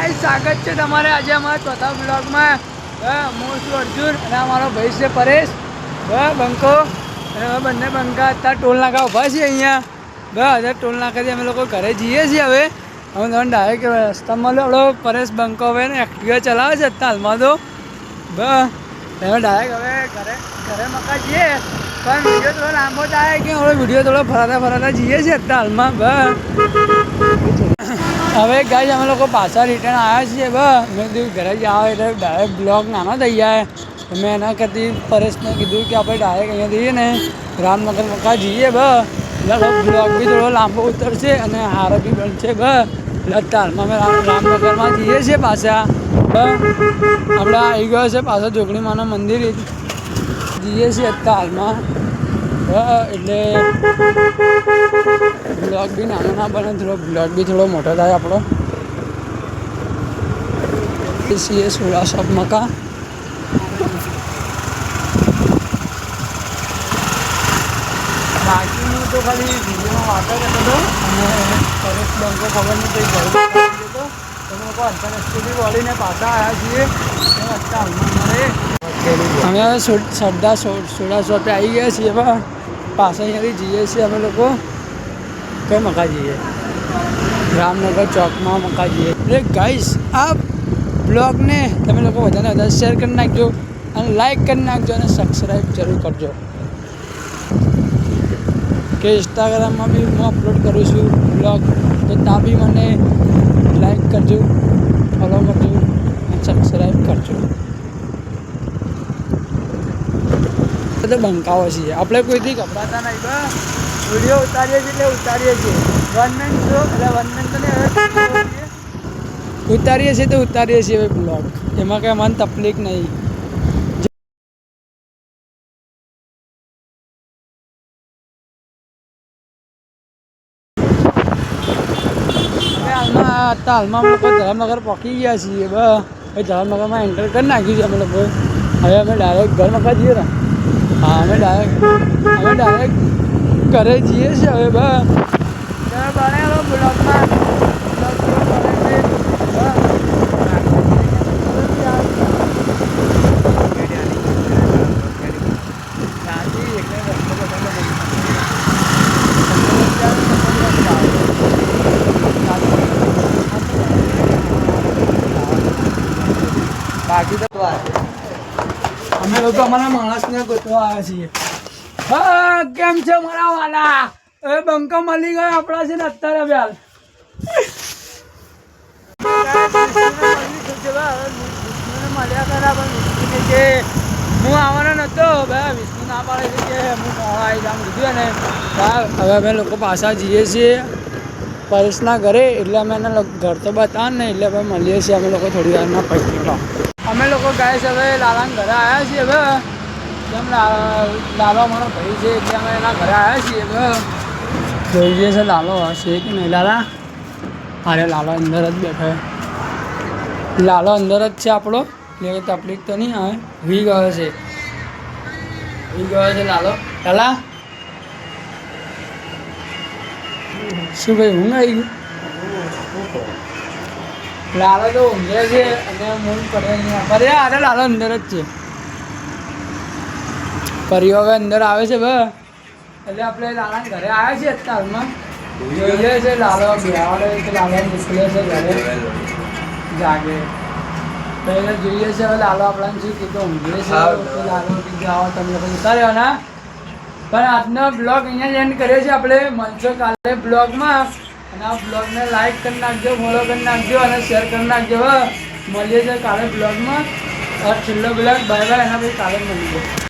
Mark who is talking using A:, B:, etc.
A: Guys સ્વાગત છે તમારે આજે અમારા ચોથા બ્લોગમાં. હું છું અર્જુન અને અમારો ભાઈ છે પરેશ બંકો. અને હવે બંને બંકા અત્યારે ટોલ નાકા ઊભા છીએ અહીંયા. અત્યારે ટોલ નાકાથી અમે લોકો ઘરે જઈએ છીએ. હવે અમે તમને ડાયરેક્ટ રસ્તામાં લો પરેશ બંકો હવે ને એક્ટિવા ચલાવે છે અત્યારે હાલમાં તો. અમે ડાયરેક્ટ હવે ઘરે મકા જઈએ. પણ વિડીયો થોડો લાંબો થાય કે હવે વિડીયો થોડો ફરાતા જઈએ છીએ અત્યારે હાલમાં. હવે ગાઈસ અમે લોકો પાછા રિટર્ન આવ્યા છીએ. મેં કીધું ઘરે જ આવે એટલે ડાયરેક્ટ બ્લોગ નાનો થઈ જાય. મેં એના કરતી પરેશને કીધું કે આપણે ડાયરેક્ટ અહીંયા જઈએ ને રામનગર મકા જઈએ. એટલે બ્લોગ બી થોડો લાંબો ઉતરશે અને હારો બી બનશે. એટલે હાલમાં અમે રામનગરમાં જઈએ છીએ પાછા. આપણે આવી ગયો છે પાછો જોગણી માનું મંદિર જઈએ છીએ અત્યારે હાલમાં. એટલે બ્લોગ બી નાનો ના બને, થોડો બ્લોગ બી થોડો મોટો થાય આપણો. છીએ સોડા શોપ મકા. બાકીનું તો ખાલી વિડીયોમાં વાતો કરતો હતો અને પરેશ બંકો ખબર નહીં કંઈ ઘર હતો. તમે લોકો આંતરરાષ્ટ્રીય વળીને પાછા આવ્યા છીએ. અમે સરદાર સોડા શોપે આવી ગયા છીએ. પાછા અહીંયાથી જઈએ છીએ અમે લોકો કઈ મકા જઈએ, રામનગર ચોકમાં મકા જઈએ. એટલે ગાઈસ આ બ્લોગને તમે લોકો વધારે વધારે શેર કરી નાખજો અને લાઈક કરી નાખજો અને સબસ્ક્રાઈબ જરૂર કરજો. કે ઇન્સ્ટાગ્રામમાં બી હું અપલોડ કરું છું બ્લોગ, તો ત્યાં બી મને લાઈક કરજો, ફોલો કરજો અને સબસ્ક્રાઈબ કરજો. તો બંકાવો છીએ આપણે, કોઈથી ગભરાતા નહીં. વિડીયો ઉતારીએ છીએ એટલે ઉતારીએ છીએ. 1 મિનિટ જો એટલે 1 મિનિટ તો નહીં, ઉતારીએ છીએ તો ઉતારીએ છીએ બ્લોગ. એમાં કંઈ મને તકલીફ નહીં. હાલમાં અમે લોકો ધરમનગર પહોંચી ગયા છીએ. ભાઈ ધરમનગરમાં એન્ટર કરી નાખ્યું છે અમે લોકો. હવે અમે ડાયરેક્ટ ઘર મકા જઈએ ને. હા અમે ડાયરેક્ટ ઘરે જઈએ છીએ. હવે બનાવેલો બ્લોગમાં બાકી તો અમે લોકો અમારા માણસને ગોતવા આવ્યા છીએ. કેમ છે મારા વાલા? હવે બંકો મળી ગયો આપણા છે ને અત્યારે બ્યાલ. મળ્યા કરા પણ વિષ્ણુ કે હું આવવાનો નહોતો. વિષ્ણુ ના પાડે છે કે હું મોડા આવી જામ કીધું ને. હવે અમે લોકો પાછા જઈએ છીએ પરેશના ઘરે. એટલે અમે એના ઘર તો બતાવ ને એટલે હવે મળીએ છીએ અમે લોકો થોડી વારમાં પૈકી. અમે લોકો ગાઈસ હવે લાલાના ઘરે આવ્યા છીએ. હવે કેમ લાલો અમારો ભાઈ છે એટલે અમે એના ઘરે આવ્યા છીએ. જોઈએ છે લાલો હશે કે નહીં. લાલા અરે લાલો અંદર જ બેઠો. લાલો અંદર જ છે આપણો, એટલે તકલીફ તો નહીં આવે. વી ગયો છે લાલો. લાલા શું ભાઈ ઊંઘ આવી ગયું? લાલો તો ઊંઘે છે અને મૂળ પડે નહીં. અરે અરે લાલો અંદર જ છે. પરિયો હવે અંદર આવે છે. એટલે આપણે લાલાના ઘરે આવ્યા છીએ અત્યારમાં. જોઈએ છે લાલો બેહાડે કે લાલો મોકલે છે ઘરે જાગે. તો એને જોઈએ છે હવે લાલો આપણાને શું કીધું ઊંઘે છે. લાલો કીધું આવો તમે લોકો જતા રહેવાના. પણ આજનો બ્લોગ અહીંયા જ એન્ડ કર્યો છે આપણે. મળશો કાલે બ્લોગમાં. અને આ બ્લોગને લાઈક કરી નાખજો, ફોલો કરી નાખજો અને શેર કરી નાખજો. મળીએ છીએ કાલે બ્લોગમાં. છેલ્લો બ્લોગ બાય બાય. એના પછી કાલે મળીએ.